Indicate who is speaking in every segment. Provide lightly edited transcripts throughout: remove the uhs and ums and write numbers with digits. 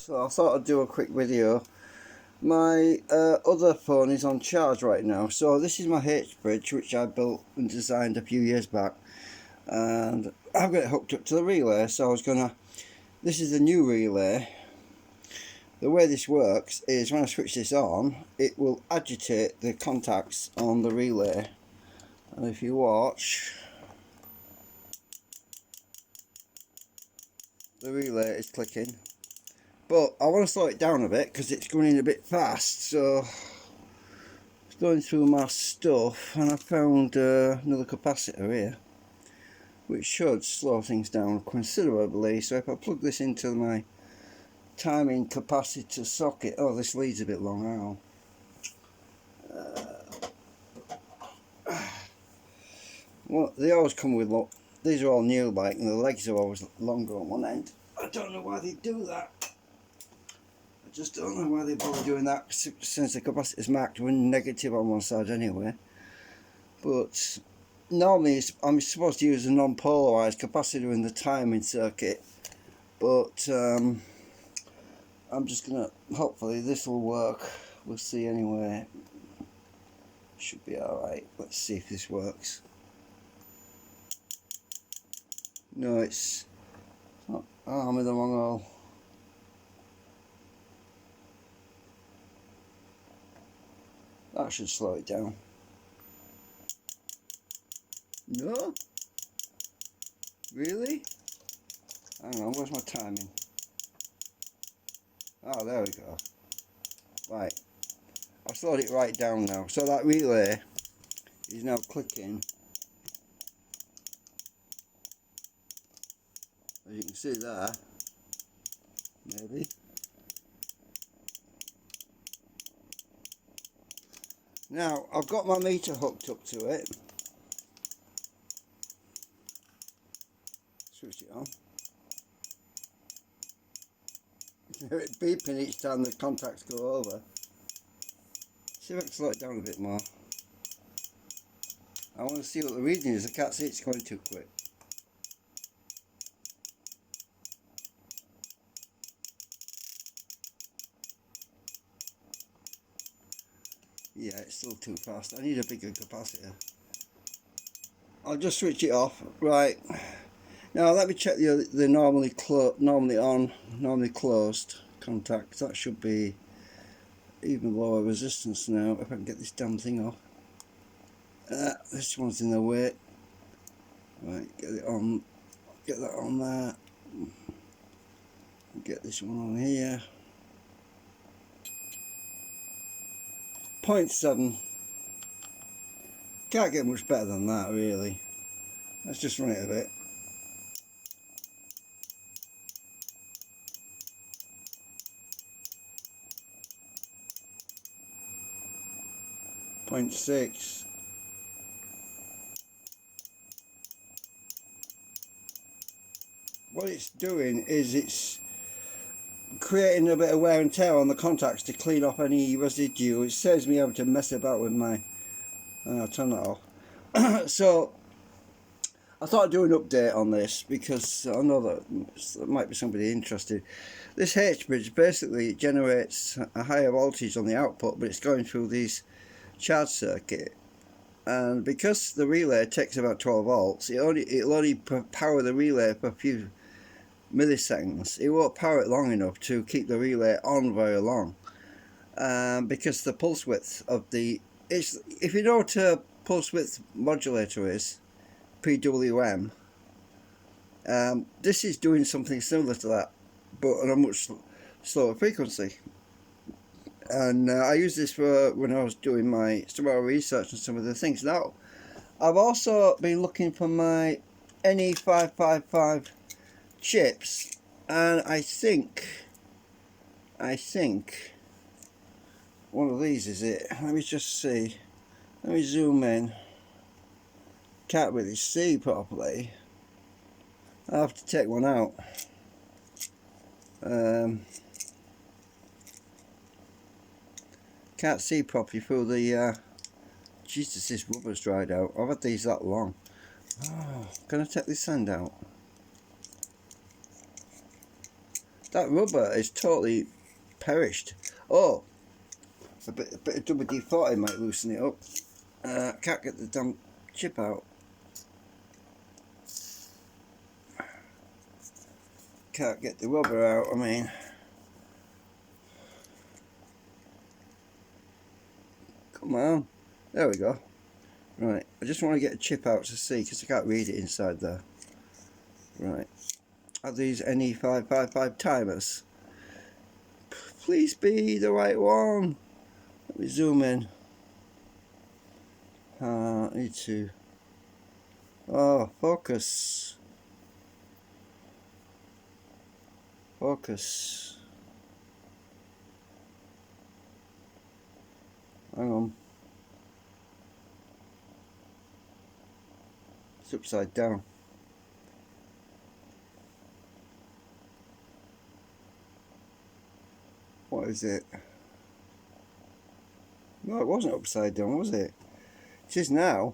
Speaker 1: So I thought I'd do a quick video. My other phone is on charge right now, so this is my H-bridge which I built and designed a few years back, and I've got it hooked up to the relay. So I was gonna, this is the new relay. The way this works is when I switch this on, it will agitate the contacts on the relay, and if you watch, the relay is clicking. But I want to slow it down a bit because it's going in a bit fast. So going through my stuff, and I found another capacitor here which should slow things down considerably. So if I plug this into my timing capacitor socket, oh, this lead's a bit long now. Well, they always come with, look, these are all new, like, and the legs are always longer on one end. I don't know why they do that. I just don't know why they bother doing that, since the capacitor's marked with negative on one side anyway. But normally I'm supposed to use a non-polarised capacitor in the timing circuit, but I'm just gonna, hopefully this will work. We'll see anyway. Should be alright. Let's see if this works. No, it's not. Oh, I'm in the wrong hole. That should slow it down. No? Really? Hang on, where's my timing? Oh, there we go. Right. I've slowed it right down now. So that relay is now clicking. As you can see there. Maybe. Now, I've got my meter hooked up to it. Switch it on. Hear it beeping each time the contacts go over. See if I can slow it down a bit more. I want to see what the reading is. I can't see it's going too quick. Yeah, it's still too fast. I need a bigger capacitor. I'll just switch it off. Right. Now let me check the normally on, normally closed contacts. That should be even lower resistance now, if I can get this damn thing off. This one's in the way. Right, get it on. Get that on there. Get this one on here. 0.7. Can't get much better than that, really. Let's just run it a bit. 0.6. What it's doing is it's creating a bit of wear and tear on the contacts to clean off any residue. It saves me having to mess about with my... I'll turn that off. So I thought I'd do an update on this because I know that there might be somebody interested. This H-bridge basically generates a higher voltage on the output, but it's going through these charge circuit, and because the relay takes about 12 volts, it'll only power the relay for a few milliseconds. It won't power it long enough to keep the relay on very long, because the pulse width of the, if you know what a pulse width modulator is, PWM, this is doing something similar to that, but on a much slower frequency. And I used this for when I was doing my some more research on some of the things. Now, I've also been looking for my NE555 chips, and I think one of these is it. Let me just see. Let me zoom in. Can't really see properly. I'll have to take one out. Can't see properly through the Jesus, this rubber's dried out. I've had these that long. Oh, can I take this end out? That rubber is totally perished. Oh, a bit of WD-40 might loosen it up. Can't get the damn chip out. Can't get the rubber out, I mean. Come on. There we go. Right, I just want to get a chip out to see, because I can't read it inside there. Right. Are these NE 555 timers? Please be the right one. Let me zoom in. Need to. Oh, focus. Focus. Hang on. It's upside down. What is it? No, it wasn't upside down, was it? It is now.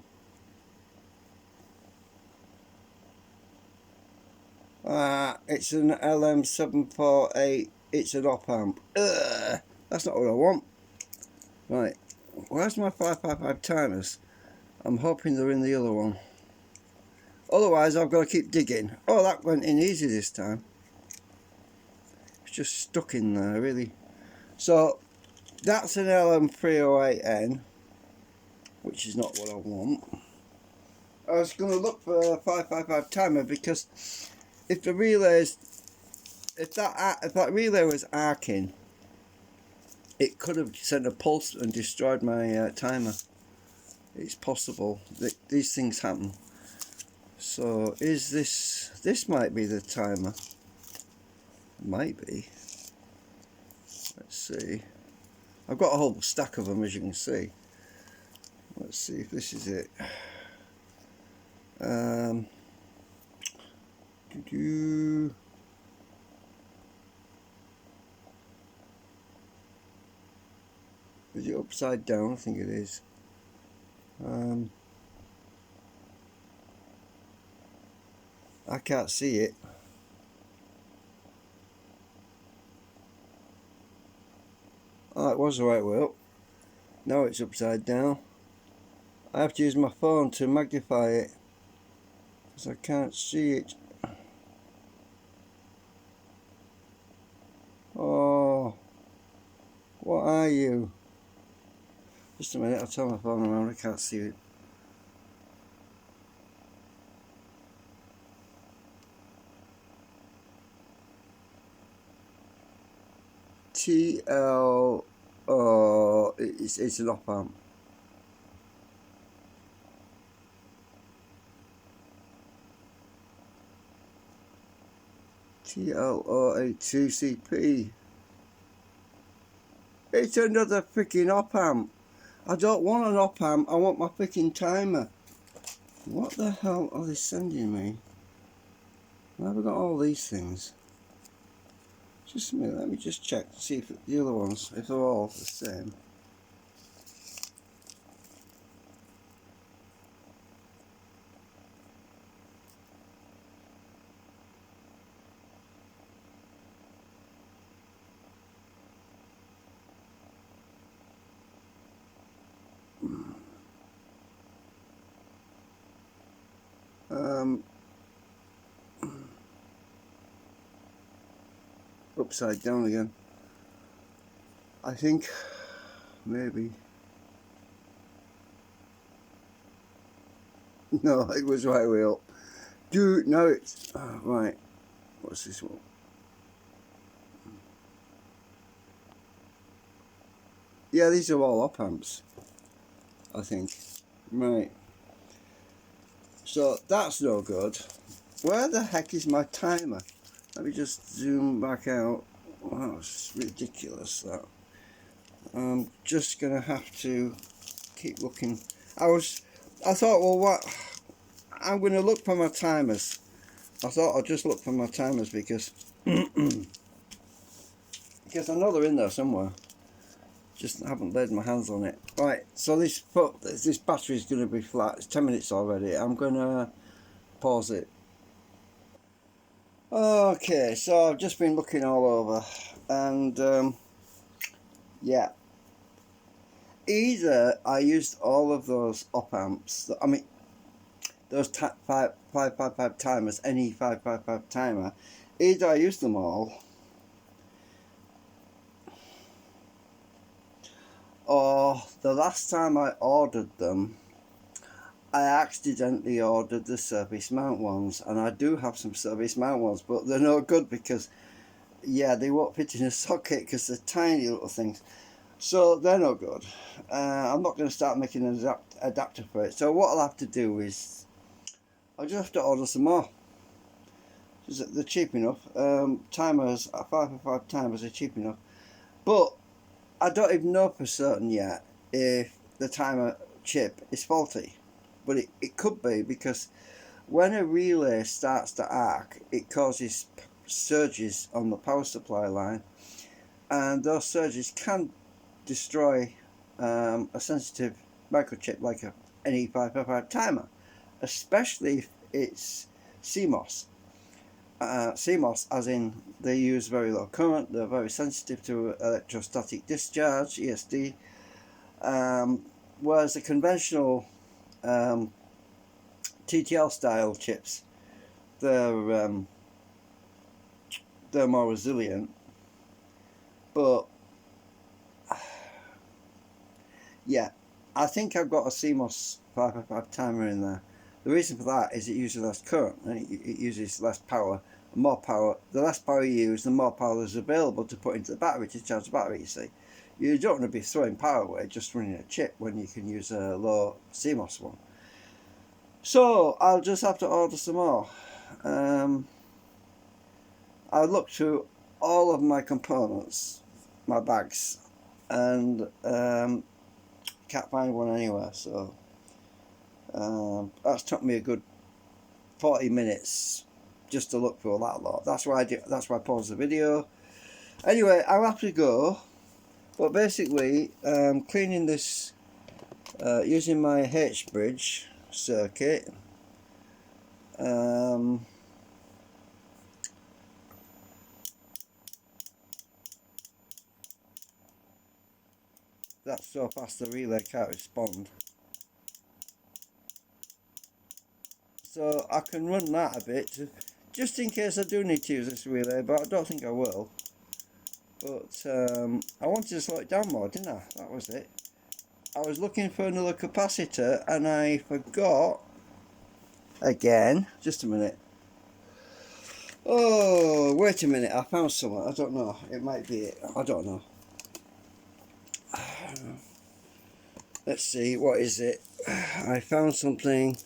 Speaker 1: It's an LM748. It's an op amp. Ugh, that's not what I want. Right, where's my 555 timers? I'm hoping they're in the other one. Otherwise, I've got to keep digging. Oh, that went in easy this time. It's just stuck in there, really. So, that's an LM308N, which is not what I want. I was going to look for a 555 timer because if the relays, if that relay was arcing, it could have sent a pulse and destroyed my timer. It's possible that these things happen. So is this might be the timer. Might be. Let's see. I've got a whole stack of them, as you can see. Let's see if this is it. Is it upside down? I think it is. I can't see it. Oh, it was the right way up. Now it's upside down. I have to use my phone to magnify it because I can't see it. Oh, what are you? Just a minute, I'll turn my phone around, I can't see it. TL, it's an op amp. TL082CP. It's another freaking op amp. I don't want an op amp, I want my freaking timer. What the hell are they sending me? Why have I got all these things? Just a minute, let me just check to see if the other ones, if they're all the same. Upside down again. I think maybe. No, it was right way up. Dude, no, it's right. What's this one? Yeah, these are all op amps, I think. Right. So that's no good. Where the heck is my timer? Let me just zoom back out. Wow, it's ridiculous that. I'm just gonna have to keep looking. I thought, well, what? I'm gonna look for my timers. I thought I'd just look for my timers because because I know they're in there somewhere. Just haven't laid my hands on it. Right, so this battery is gonna be flat. It's 10 minutes already. I'm gonna pause it. Okay, so I've just been looking all over, and yeah, either I used all of those op amps. I mean, those 555 timers, any 555 timer. Either I used them all, or the last time I ordered them, I accidentally ordered the service mount ones, and I do have some service mount ones, but they're no good because, yeah, they won't fit in a socket because they're tiny little things. So they're no good. I'm not going to start making an adapter for it. So what I'll have to do is I'll just have to order some more. They're cheap enough. Timers, 555 timers are cheap enough. But I don't even know for certain yet if the timer chip is faulty. But it could be, because when a relay starts to arc, it causes surges on the power supply line, and those surges can destroy a sensitive microchip like a NE555 timer, especially if it's CMOS. CMOS, as in they use very low current, they're very sensitive to electrostatic discharge, ESD, whereas the conventional TTL style chips, they're more resilient. But yeah, I think I've got a CMOS 555 timer in there. The reason for that is it uses less current and it uses less power. More power, the less power you use, the more power is available to put into the battery to charge the battery, you see. You don't want to be throwing power away just running a chip when you can use a low CMOS one. So I'll just have to order some more. I looked through all of my components, my bags, and can't find one anywhere, so that's took me a good 40 minutes just to look for that lot. That's why I paused the video. Anyway, I'll have to go, but basically cleaning this using my H bridge circuit. That's so fast the relay can't respond. So I can run that a bit, just in case I do need to use this relay, but I don't think I will. But I wanted to slow it down more, didn't I? That was it. I was looking for another capacitor and I forgot again. Just a minute. Oh, wait a minute. I found something. I don't know. It might be it. I don't know. Let's see. What is it? I found something.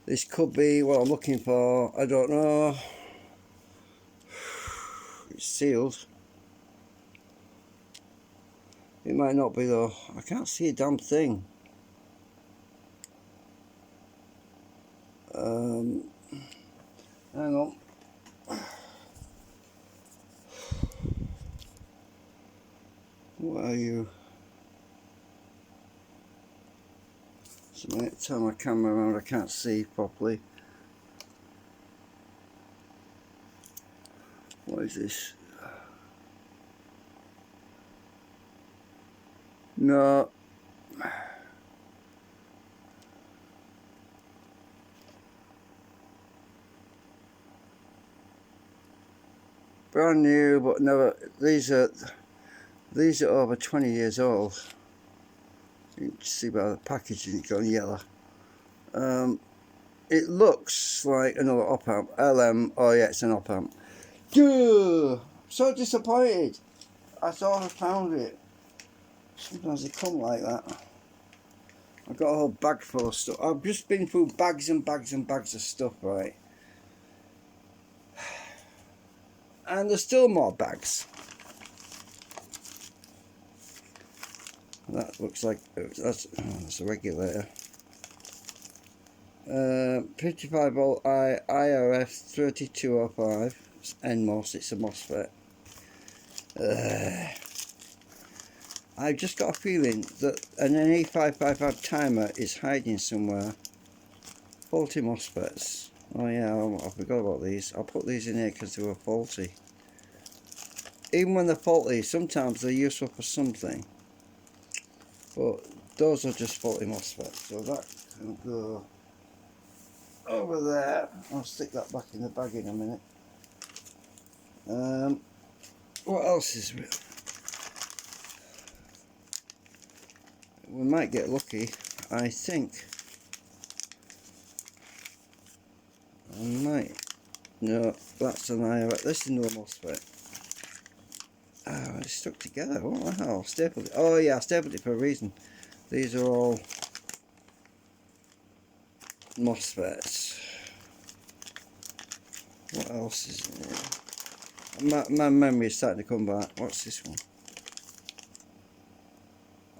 Speaker 1: This could be what I'm looking for. I don't know. It's sealed. It might not be though. I can't see a damn thing. Hang on. What are you? So I might turn my camera around. I can't see properly. What is this? No. Brand new, but never. These are over 20 years old. You can see by the packaging it's gone yellow. It looks like another op amp. LM. Oh yeah, it's an op amp. Duh! So disappointed. I thought I found it. Sometimes they come like that. I've got a whole bag full of stuff. I've just been through bags and bags and bags of stuff, right? And there's still more bags. That looks like that's a regulator. 55 volt IRF 3205. It's NMOS. It's a MOSFET. I've just got a feeling that an NE555 timer is hiding somewhere. Faulty MOSFETs. Oh yeah, I forgot about these. I'll put these in here because they were faulty. Even when they're faulty, sometimes they're useful for something. But those are just faulty MOSFETs, so that can go over there. I'll stick that back in the bag in a minute. What else is real? We might get lucky, I think. I might. No, that's an IRF. This is no MOSFET. Oh, it's stuck together. What the hell? Stapled it. Oh yeah, I stapled it for a reason. These are all MOSFETs. What else is in here? My memory is starting to come back. What's this one?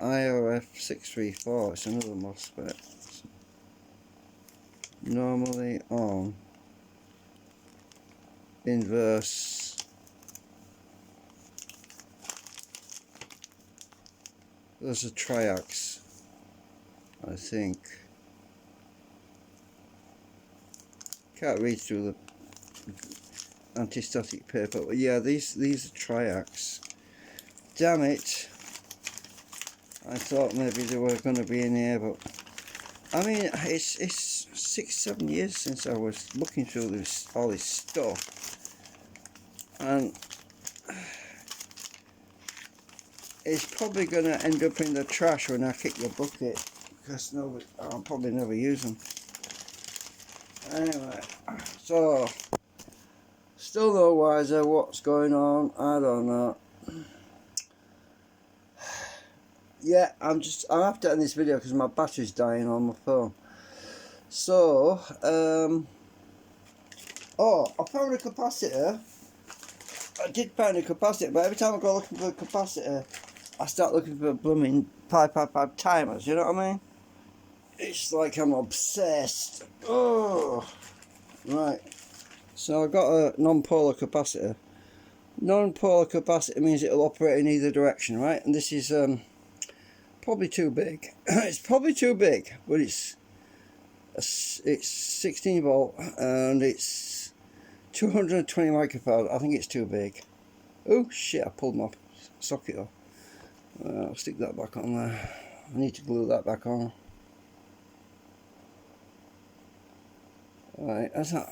Speaker 1: IRF 634. It's another MOSFET. Normally on. Inverse. There's a triax, I think. Can't read through the anti-static paper, but yeah, these are triax. Damn it! I thought maybe they were going to be in here, but I mean, it's 6-7 years since I was looking through all this stuff, and it's probably going to end up in the trash when I kick the bucket, because I'll probably never use them. Anyway, so still no wiser what's going on. I don't know. Yeah, I'm have to end this video because my battery's dying on my phone. So, oh, I found a capacitor. I did find a capacitor, but every time I go looking for a capacitor, I start looking for blooming 555 timers, you know what I mean? It's like I'm obsessed. Oh, right. So I got a non-polar capacitor. Non-polar capacitor means it'll operate in either direction, right? And this is probably too big. It's probably too big, but it's 16 volt and it's 220 microfarad. I think it's too big. Oh shit! I pulled my socket off. I'll stick that back on there. I need to glue that back on. Right, that's that.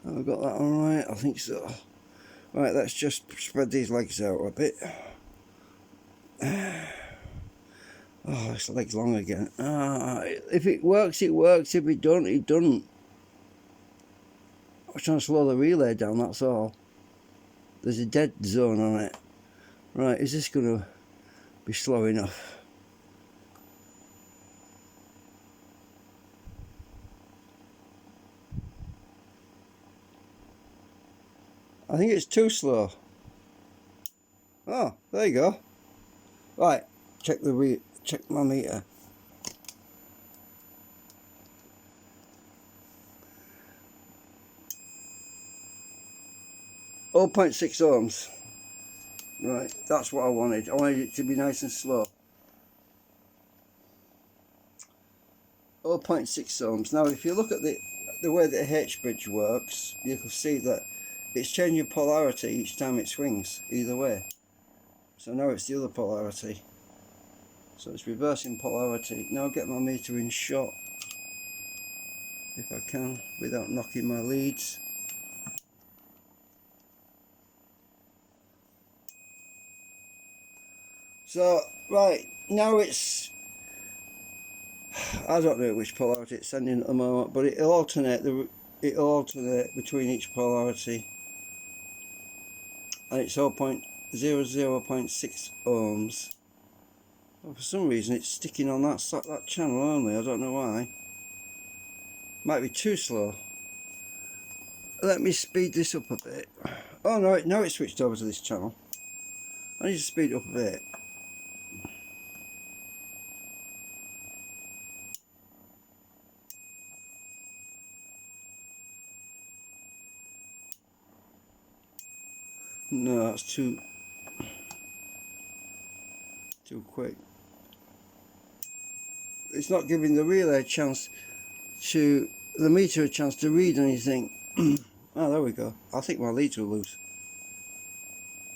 Speaker 1: Have I got that on right? I think so. Right, let's just spread these legs out a bit. Oh, this leg's long again. If it works, it works. If it don't, it doesn't. I'm trying to slow the relay down, that's all. There's a dead zone on it. Right, is this going to be slow enough? I think it's too slow. Oh, there you go. Right, check my meter. Oh, 0.6 ohms. Right, that's what I wanted. I wanted it to be nice and slow. 0.6 ohms. Now, if you look at the way the H-bridge works, you can see that it's changing polarity each time it swings, either way. So now it's the other polarity. So it's reversing polarity. Now I'll get my meter in shot, if I can, without knocking my leads. So, right, now it's, I don't know which polarity it's sending at the moment, but it'll alternate between each polarity. And it's 0.00.6 ohms. Well, for some reason it's sticking on that channel only, I don't know why. Might be too slow. Let me speed this up a bit. Oh no, now it's switched over to this channel. I need to speed it up a bit. No, that's too quick. it's not giving the relay a chance to, the meter a chance to read anything. Oh, there we go. I think my leads were loose.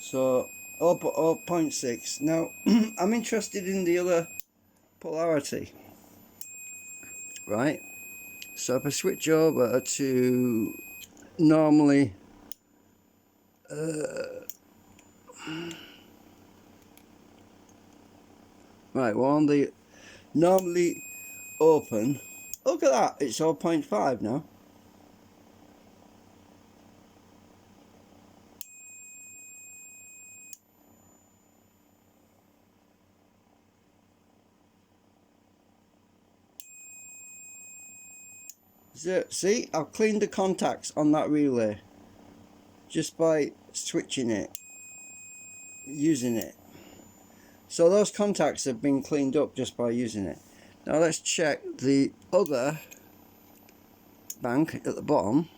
Speaker 1: So 0.6. Now I'm interested in the other polarity, right? So if I switch over to normally right, we're on the normally open. Look at that, it's 0.5 now. So, see, I've cleaned the contacts on that relay just by switching it, using it. So those contacts have been cleaned up just by using it. Now let's check the other bank at the bottom.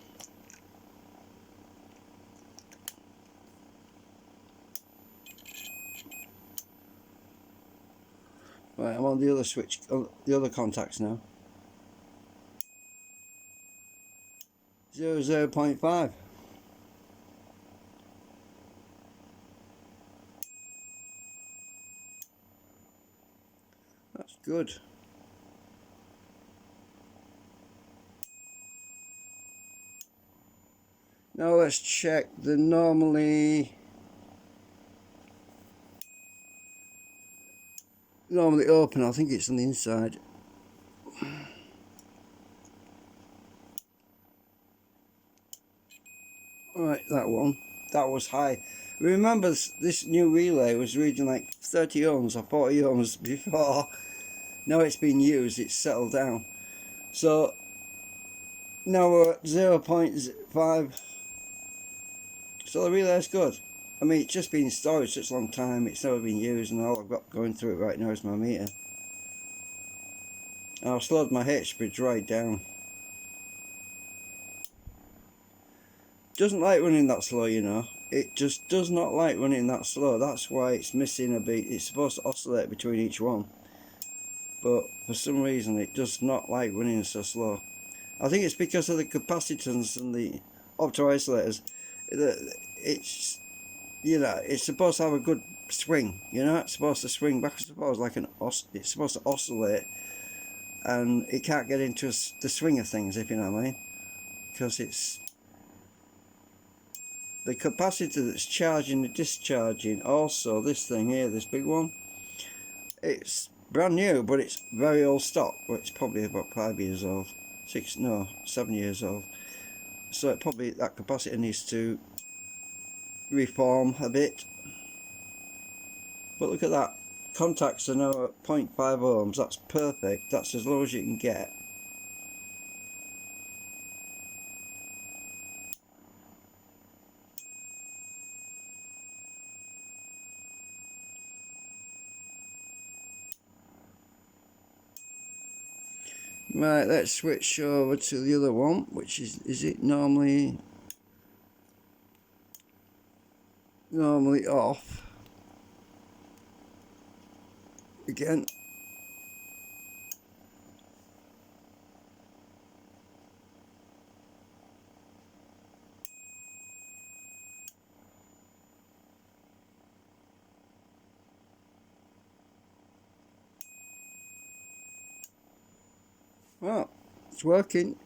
Speaker 1: Right, I'm on the other switch, the other contacts now. 0.5. That's good. Now let's check the normally open. I think it's on the inside. Right, that one. That was high. Remember, this new relay was reading like 30 ohms or 40 ohms before. Now it's been used, it's settled down. So now we're at 0.5. So the relay is good. I mean, it's just been in storage such a long time, it's never been used, and all I've got going through it right now is my meter. And I've slowed my H bridge right down. Doesn't like running that slow, you know. It just does not like running that slow. That's why it's missing a beat. It's supposed to oscillate between each one, but for some reason it does not like running so slow. I think it's because of the capacitance and the opto-isolators. It's, you know, it's supposed to have a good swing, you know. It's supposed to swing back and forth like it's supposed to oscillate, and it can't get into the swing of things, if you know what I mean, because it's the capacitor that's charging and discharging. Also this thing here, this big one, it's brand new, but it's very old stock. Well, it's probably about 5 years old, 7 years old. So it probably, that capacitor needs to reform a bit. But look at that, contacts are now at 0.5 ohms. That's perfect. That's as low as you can get. Right, let's switch over to the other one, which is it normally off again. Well, it's working.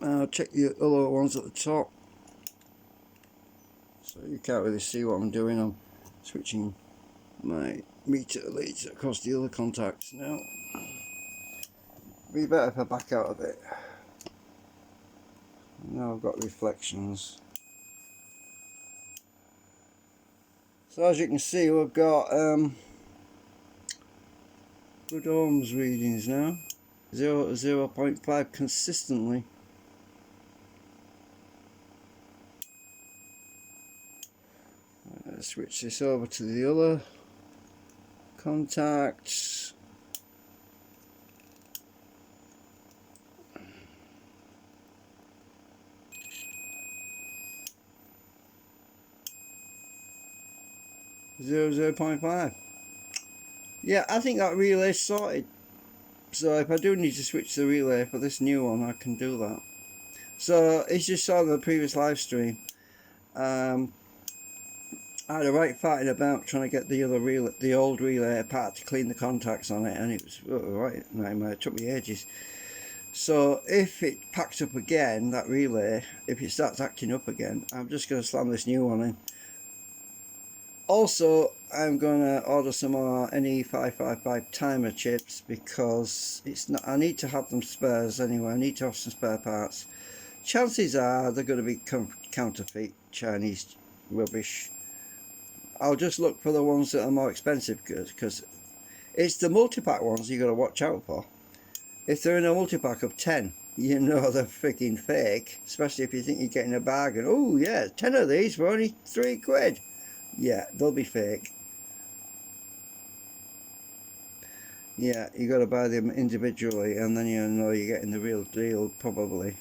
Speaker 1: I'll check the other ones at the top, so you can't really see what I'm doing. I'm switching my meter leads across the other contacts now. Be better if I back out of it. Now I've got reflections. So as you can see, we've got good ohms readings now. 0.5 consistently. Let's switch this over to the other contacts. Zero 0.5. Yeah, I think that relay sorted So if I do need to switch the relay for this new one, I can do that. So as you saw in the previous live stream, I had a right fighting about trying to get the other relay, the old relay apart to clean the contacts on it, and it was right nightmare. It took me ages. So if it packs up again, that relay, if it starts acting up again, I'm just going to slam this new one in. Also, I'm going to order some more NE555 timer chips because it's not. I need to have them spares anyway. I need to have some spare parts. Chances are they're going to be counterfeit Chinese rubbish. I'll just look for the ones that are more expensive because it's the multi-pack ones you got to watch out for. If they're in a multi-pack of 10, you know they're freaking fake, especially if you think you're getting a bargain. Oh yeah, 10 of these for only £3. Yeah, they'll be fake. Yeah, you got to buy them individually and then you know you're getting the real deal probably.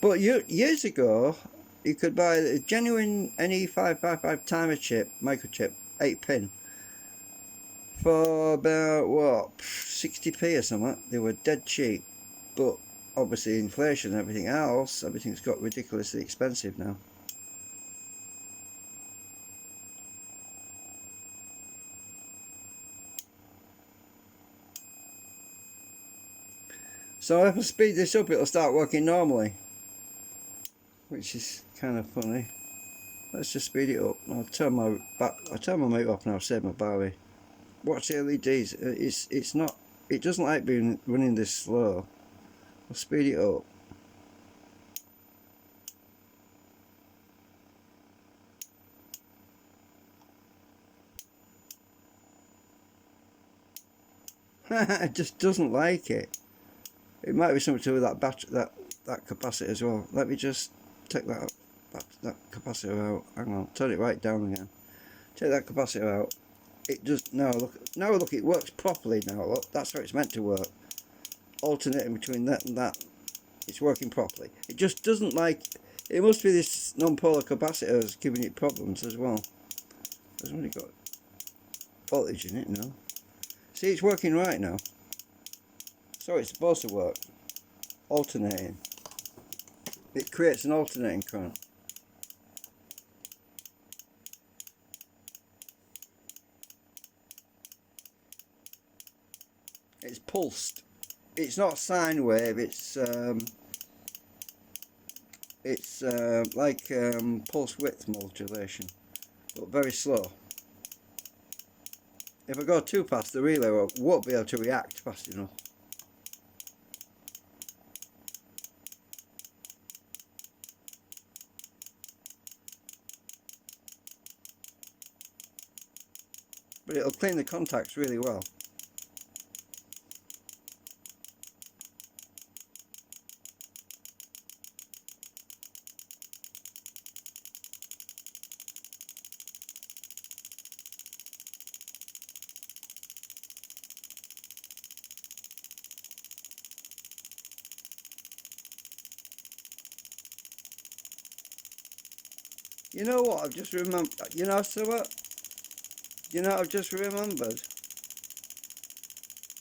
Speaker 1: But years ago, you could buy a genuine NE555 timer chip, microchip, 8-pin, for about, what, 60p or something. They were dead cheap. But obviously inflation and everything else, everything's got ridiculously expensive now. So if I speed this up, it'll start working normally, which is kind of funny. Let's just speed it up. I'll turn my mic off now. Save my battery. Watch the LEDs. It's not. It doesn't like being running this slow. I'll speed it up. It just doesn't like it. It might be something to do with that battery, that capacitor as well. Let me just take that capacitor out. Hang on, turn it right down again. Take that capacitor out. It just now look, it works properly now. Look, that's how it's meant to work. Alternating between that and that, it's working properly. It just doesn't like. It must be this non-polar capacitor is giving it problems as well. It's only got voltage in it now. See, it's working right now. So it's supposed to work. Alternating. It creates an alternating current. It's pulsed. It's not sine wave. It's like pulse width modulation, but very slow. If I go too fast, the relay won't be able to react fast enough. But it'll clean the contacts really well. You know what? I've just remembered. You know, so what? You know, I've just remembered.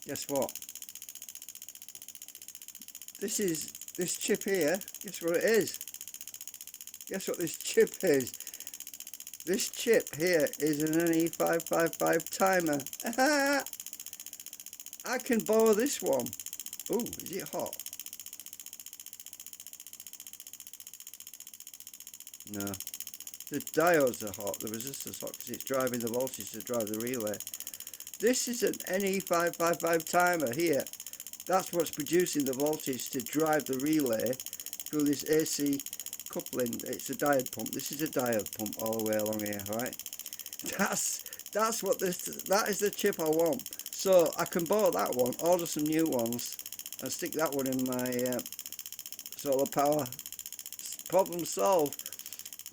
Speaker 1: Guess what? This chip here. Guess what it is? Guess what this chip is? This chip here is an NE555 timer. I can borrow this one. Ooh, is it hot? No. The diodes are hot, the resistor's hot because it's driving the voltage to drive the relay. This is an NE555 timer here. That's what's producing the voltage to drive the relay through this AC coupling. It's a diode pump. This is a diode pump all the way along here, right? That's what that is the chip I want. So I can borrow that one, order some new ones, and stick that one in my solar power. Problem solved.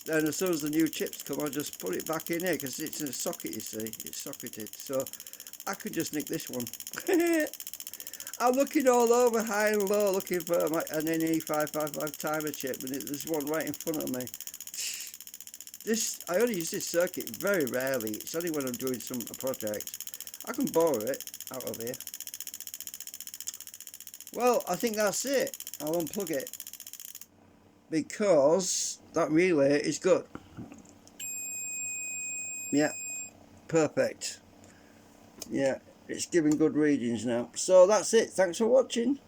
Speaker 1: Then as soon as the new chips come, I just put it back in here because it's in a socket, you see. It's socketed. So I could just nick this one. I'm looking all over, high and low, looking for an NE555 timer chip, and there's one right in front of me. I only use this circuit very rarely. It's only when I'm doing a project. I can borrow it. out of here. Well, I think that's it. I'll unplug it because that relay is good. Yeah, perfect. Yeah, it's giving good readings now. So that's it. Thanks for watching.